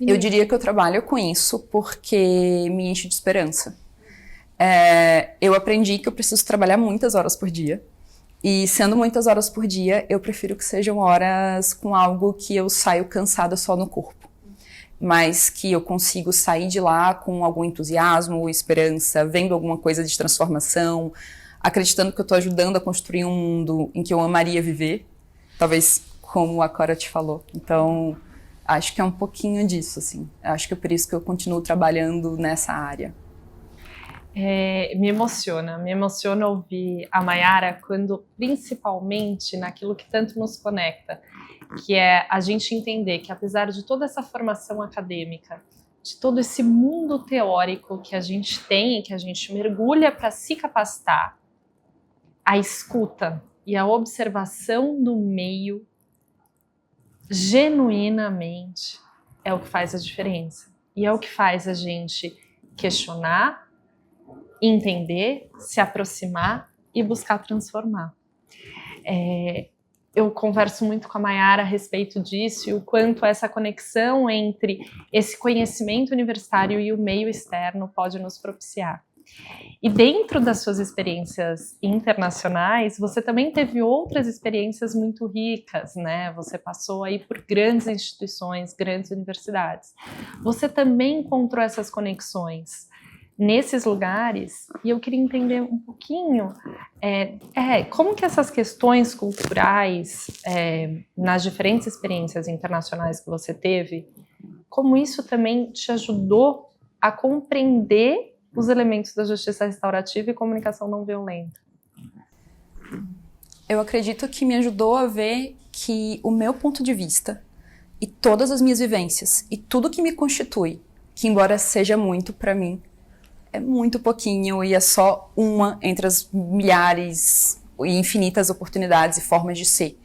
Eu diria que eu trabalho com isso porque me enche de esperança. Eu aprendi que eu preciso trabalhar muitas horas por dia. E sendo muitas horas por dia, eu prefiro que sejam horas com algo que eu saio cansada só no corpo. Mas que eu consigo sair de lá com algum entusiasmo, esperança, vendo alguma coisa de transformação, acreditando que eu estou ajudando a construir um mundo em que eu amaria viver. Talvez como a Cora te falou. Então, acho que é um pouquinho disso, assim. Acho que é por isso que eu continuo trabalhando nessa área. Me emociona ouvir a Mayara quando, principalmente naquilo que tanto nos conecta, que é a gente entender que apesar de toda essa formação acadêmica, de todo esse mundo teórico que a gente tem, que a gente mergulha para se capacitar, a escuta e a observação do meio genuinamente é o que faz a diferença. E é o que faz a gente questionar, entender, se aproximar e buscar transformar. Eu converso muito com a Mayara a respeito disso e o quanto essa conexão entre esse conhecimento universitário e o meio externo pode nos propiciar. E dentro das suas experiências internacionais, você também teve outras experiências muito ricas, né? Você passou aí por grandes instituições, grandes universidades. Você também encontrou essas conexões nesses lugares, e eu queria entender um pouquinho como que essas questões culturais, nas diferentes experiências internacionais que você teve, como isso também te ajudou a compreender os elementos da justiça restaurativa e comunicação não violenta. Eu acredito que me ajudou a ver que o meu ponto de vista e todas as minhas vivências e tudo que me constitui, que embora seja muito para mim, é muito pouquinho e é só uma entre as milhares e infinitas oportunidades e formas de ser.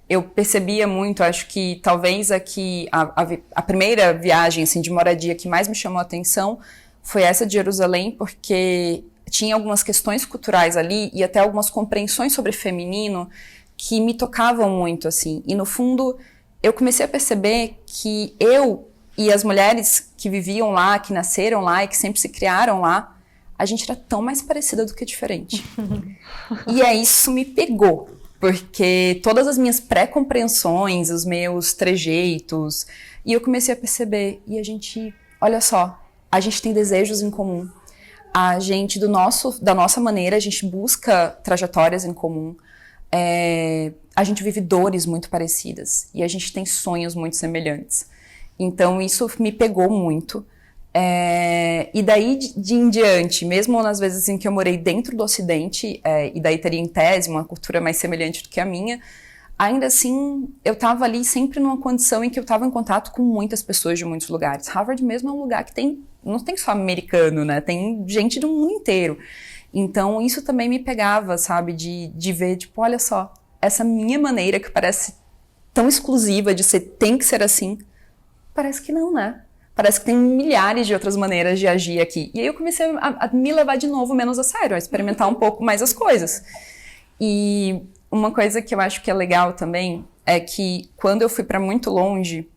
Eu percebia muito, acho que talvez aqui a primeira viagem assim, de moradia que mais me chamou a atenção foi essa de Jerusalém, porque tinha algumas questões culturais ali e até algumas compreensões sobre feminino que me tocavam muito, assim. E no fundo, eu comecei a perceber que eu e as mulheres que viviam lá, que nasceram lá e que sempre se criaram lá, a gente era tão mais parecida do que diferente. E aí isso me pegou, porque todas as minhas pré-compreensões, os meus trejeitos, e eu comecei a perceber, e a gente, olha só, a gente tem desejos em comum, a gente, da nossa maneira, a gente busca trajetórias em comum, a gente vive dores muito parecidas, e a gente tem sonhos muito semelhantes. Então isso me pegou muito. E daí de em diante, mesmo nas vezes em que eu morei dentro do Ocidente, e daí teria em tese uma cultura mais semelhante do que a minha, ainda assim eu estava ali sempre numa condição em que eu estava em contato com muitas pessoas de muitos lugares. Harvard mesmo é um lugar que não tem só americano, né? Tem gente do mundo inteiro. Então isso também me pegava, sabe? De ver, tipo, olha só, essa minha maneira que parece tão exclusiva de ser, tem que ser assim, parece que não, né? Parece que tem milhares de outras maneiras de agir aqui. E aí eu comecei a me levar de novo menos a sério, a experimentar um pouco mais as coisas. E uma coisa que eu acho que é legal também é que quando eu fui para muito longe,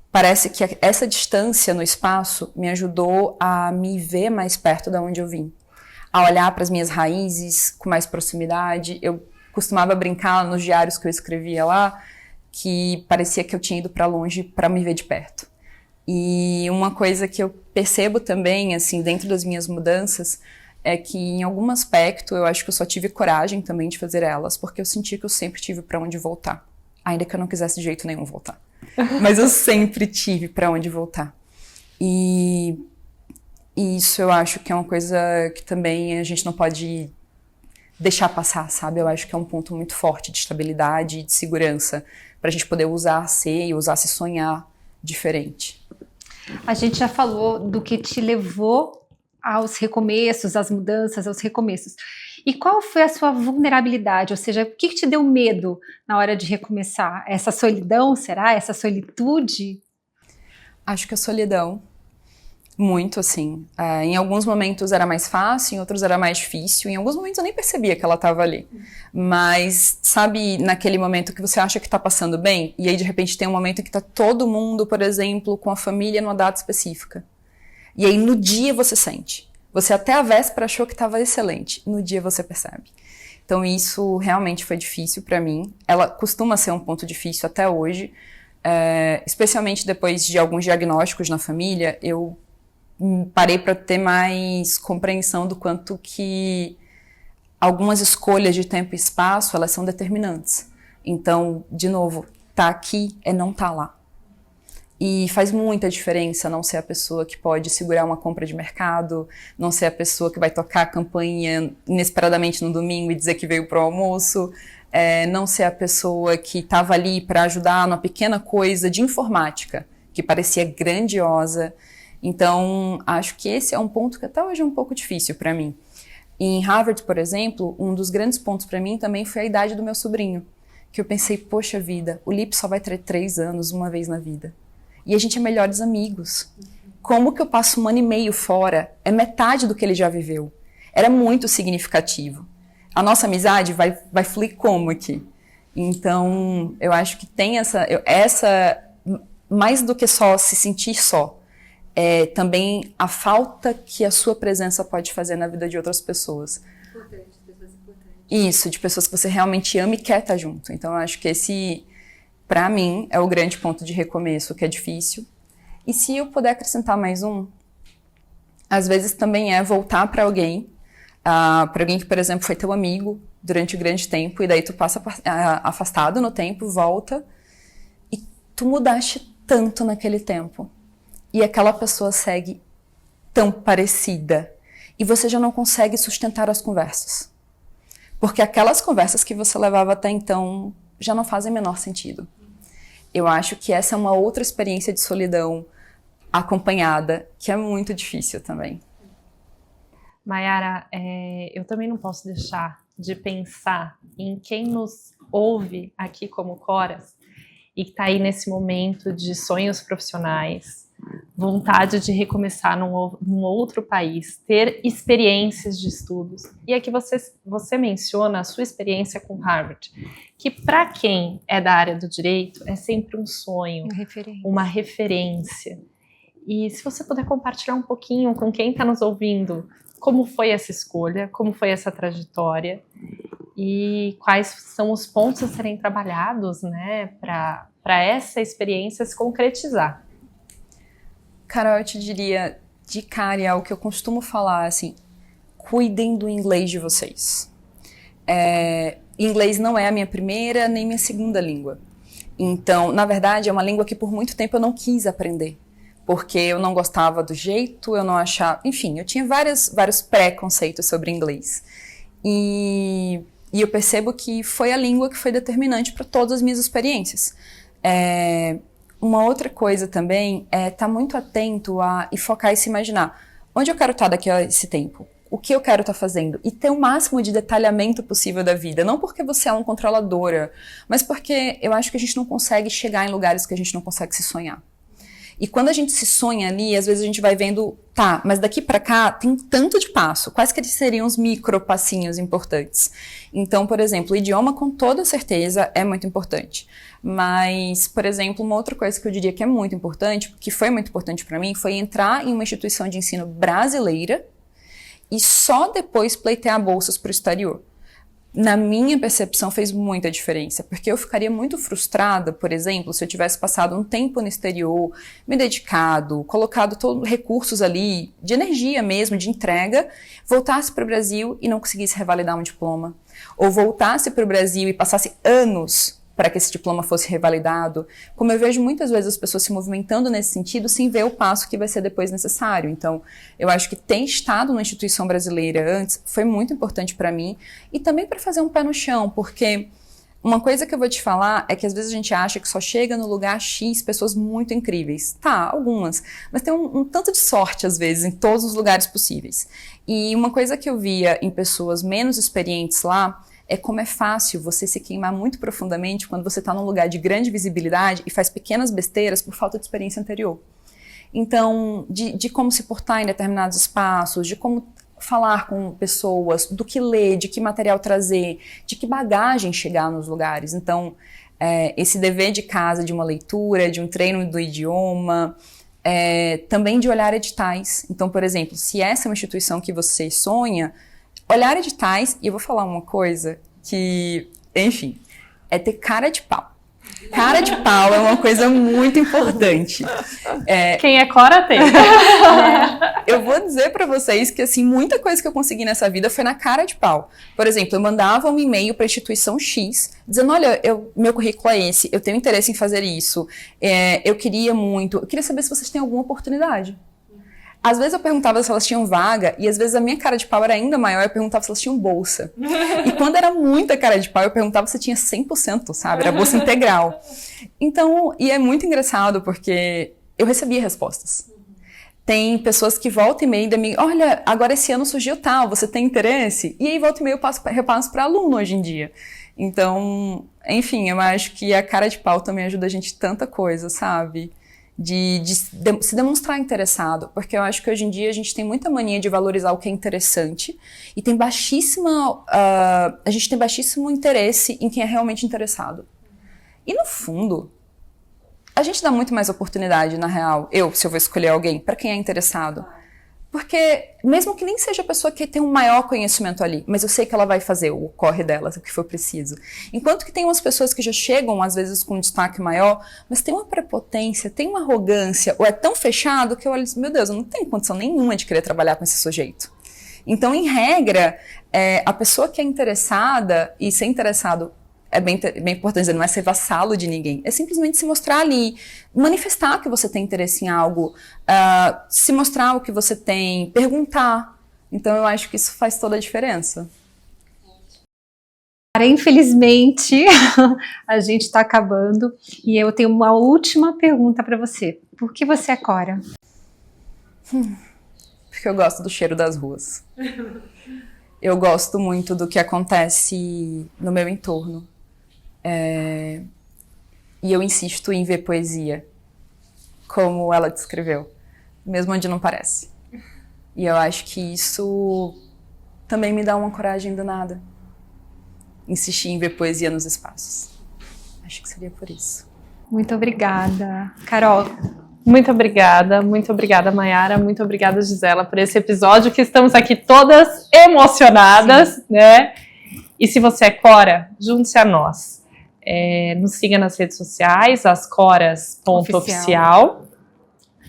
parece que essa distância no espaço me ajudou a me ver mais perto de onde eu vim. A olhar para as minhas raízes com mais proximidade. Eu costumava brincar nos diários que eu escrevia lá, que parecia que eu tinha ido para longe para me ver de perto. E uma coisa que eu percebo também, assim, dentro das minhas mudanças, é que em algum aspecto eu acho que eu só tive coragem também de fazer elas, porque eu senti que eu sempre tive para onde voltar. Ainda que eu não quisesse de jeito nenhum voltar. Mas eu sempre tive para onde voltar. E isso eu acho que é uma coisa que também a gente não pode deixar passar, sabe? Eu acho que é um ponto muito forte de estabilidade e de segurança para a gente poder usar ser e usar se sonhar diferente. A gente já falou do que te levou aos recomeços, às mudanças, aos recomeços. E qual foi a sua vulnerabilidade? Ou seja, o que te deu medo na hora de recomeçar? Essa solidão, será? Essa solitude? Acho que a solidão. Muito, assim. Em alguns momentos era mais fácil, em outros era mais difícil. Em alguns momentos eu nem percebia que ela estava ali. Mas, sabe, naquele momento que você acha que está passando bem, e aí de repente tem um momento em que está todo mundo, por exemplo, com a família numa data específica. E aí no dia você sente. Você até a véspera achou que estava excelente. No dia você percebe. Então isso realmente foi difícil para mim. Ela costuma ser um ponto difícil até hoje. Especialmente depois de alguns diagnósticos na família, eu parei para ter mais compreensão do quanto que algumas escolhas de tempo e espaço, elas são determinantes. Então, de novo, tá aqui é não tá lá. E faz muita diferença não ser a pessoa que pode segurar uma compra de mercado, não ser a pessoa que vai tocar a campainha inesperadamente no domingo e dizer que veio pro almoço, não ser a pessoa que estava ali para ajudar numa pequena coisa de informática, que parecia grandiosa. Então, acho que esse é um ponto que até hoje é um pouco difícil para mim. Em Harvard, por exemplo, um dos grandes pontos para mim também foi a idade do meu sobrinho. Que eu pensei, poxa vida, o Lipe só vai ter 3 anos uma vez na vida. E a gente é melhores amigos. Como que eu passo 1 ano e meio fora? É metade do que ele já viveu. Era muito significativo. A nossa amizade vai fluir como aqui? Então, eu acho que tem essa mais do que só se sentir só. Também a falta que a sua presença pode fazer na vida de outras pessoas. Importante, pessoas importantes. Isso, de pessoas que você realmente ama e quer estar junto. Então, eu acho que esse, para mim, é o grande ponto de recomeço, que é difícil. E se eu puder acrescentar mais um, às vezes também é voltar para alguém que, por exemplo, foi teu amigo durante um grande tempo, e daí tu passa afastado no tempo, volta, e tu mudaste tanto naquele tempo. E aquela pessoa segue tão parecida. E você já não consegue sustentar as conversas. Porque aquelas conversas que você levava até então já não fazem o menor sentido. Eu acho que essa é uma outra experiência de solidão acompanhada, que é muito difícil também. Mayara, eu também não posso deixar de pensar em quem nos ouve aqui como Coras e que está aí nesse momento de sonhos profissionais, vontade de recomeçar num outro país, ter experiências de estudos. E aqui você menciona a sua experiência com Harvard, que para quem é da área do direito é sempre um sonho, uma referência. E se você puder compartilhar um pouquinho com quem está nos ouvindo, como foi essa escolha, como foi essa trajetória e quais são os pontos a serem trabalhados, né, para essa experiência se concretizar. Carol, eu te diria, de cara, é o que eu costumo falar, assim, cuidem do inglês de vocês. Inglês não é a minha primeira nem minha segunda língua. Então, na verdade, é uma língua que por muito tempo eu não quis aprender. Porque eu não gostava do jeito, eu não achava... Enfim, eu tinha vários preconceitos sobre inglês. E eu percebo que foi a língua que foi determinante para todas as minhas experiências. Uma outra coisa também é estar muito atento e focar e se imaginar. Onde eu quero estar daqui a esse tempo? O que eu quero estar fazendo? E ter o máximo de detalhamento possível da vida. Não porque você é uma controladora, mas porque eu acho que a gente não consegue chegar em lugares que a gente não consegue se sonhar. E quando a gente se sonha ali, às vezes a gente vai vendo, tá, mas daqui pra cá tem tanto de passo. Quais que seriam os micro passinhos importantes? Então, por exemplo, o idioma com toda certeza é muito importante. Mas, por exemplo, uma outra coisa que eu diria que é muito importante, que foi muito importante pra mim, foi entrar em uma instituição de ensino brasileira e só depois pleitear bolsas pro exterior. Na minha percepção, fez muita diferença, porque eu ficaria muito frustrada, por exemplo, se eu tivesse passado um tempo no exterior, me dedicado, colocado todos recursos ali, de energia mesmo, de entrega, voltasse para o Brasil e não conseguisse revalidar um diploma. Ou voltasse para o Brasil e passasse anos para que esse diploma fosse revalidado. Como eu vejo muitas vezes as pessoas se movimentando nesse sentido sem ver o passo que vai ser depois necessário. Então, eu acho que ter estado numa instituição brasileira antes foi muito importante para mim e também para fazer um pé no chão, porque uma coisa que eu vou te falar é que às vezes a gente acha que só chega no lugar X pessoas muito incríveis. Tá, algumas, mas tem um tanto de sorte às vezes em todos os lugares possíveis. E uma coisa que eu via em pessoas menos experientes lá é como é fácil você se queimar muito profundamente quando você está num lugar de grande visibilidade e faz pequenas besteiras por falta de experiência anterior. Então, de como se portar em determinados espaços, de como falar com pessoas, do que ler, de que material trazer, de que bagagem chegar nos lugares. Então, esse dever de casa, de uma leitura, de um treino do idioma, também de olhar editais. Então, por exemplo, se essa é uma instituição que você sonha, olhar editais, e eu vou falar uma coisa que, enfim, é ter cara de pau. Cara de pau é uma coisa muito importante. Quem é Cora tem. Eu vou dizer pra vocês que, assim, muita coisa que eu consegui nessa vida foi na cara de pau. Por exemplo, eu mandava um e-mail pra instituição X, dizendo, olha, meu currículo é esse, eu tenho interesse em fazer isso, eu queria saber se vocês têm alguma oportunidade. Às vezes eu perguntava se elas tinham vaga, e às vezes a minha cara de pau era ainda maior, eu perguntava se elas tinham bolsa. E quando era muita cara de pau, eu perguntava se tinha 100%, sabe? Era bolsa integral. Então, e é muito engraçado, porque eu recebia respostas. Tem pessoas que voltam e meio de mim, olha, agora esse ano surgiu tal, você tem interesse? E aí volta e meio eu repasso para aluno hoje em dia. Então, enfim, eu acho que a cara de pau também ajuda a gente tanta coisa, sabe? De se demonstrar interessado, porque eu acho que hoje em dia a gente tem muita mania de valorizar o que é interessante e tem a gente tem baixíssimo interesse em quem é realmente interessado. E no fundo, a gente dá muito mais oportunidade, na real, se eu vou escolher alguém, para quem é interessado. Porque, mesmo que nem seja a pessoa que tem um maior conhecimento ali, mas eu sei que ela vai fazer o corre dela, o que for preciso. Enquanto que tem umas pessoas que já chegam, às vezes, com um destaque maior, mas tem uma prepotência, tem uma arrogância, ou é tão fechado que eu olho e digo, meu Deus, eu não tenho condição nenhuma de querer trabalhar com esse sujeito. Então, em regra, a pessoa que é interessada, e ser interessado é bem importante dizer, não é ser vassalo de ninguém, é simplesmente se mostrar ali, manifestar que você tem interesse em algo, se mostrar o que você tem, perguntar. Então eu acho que isso faz toda a diferença. Infelizmente, a gente está acabando e eu tenho uma última pergunta para você. Por que você é Cora? Porque eu gosto do cheiro das ruas. Eu gosto muito do que acontece no meu entorno. E eu insisto em ver poesia, como ela descreveu, mesmo onde não parece. E eu acho que isso também me dá uma coragem danada. Insistir em ver poesia nos espaços. Acho que seria por isso. Muito obrigada. Carol. Muito obrigada, Mayara, muito obrigada, Gisela, por esse episódio, que estamos aqui todas emocionadas, né? E se você é Cora, junte-se a nós. Nos siga nas redes sociais, ascoras.oficial.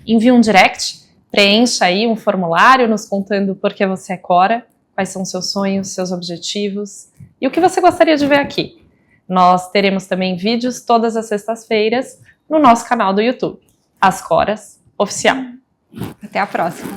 Envie um direct, preencha aí um formulário nos contando por que você é Cora, quais são seus sonhos, seus objetivos e o que você gostaria de ver aqui. Nós teremos também vídeos todas as sextas-feiras no nosso canal do YouTube, As Coras Oficial. Até a próxima.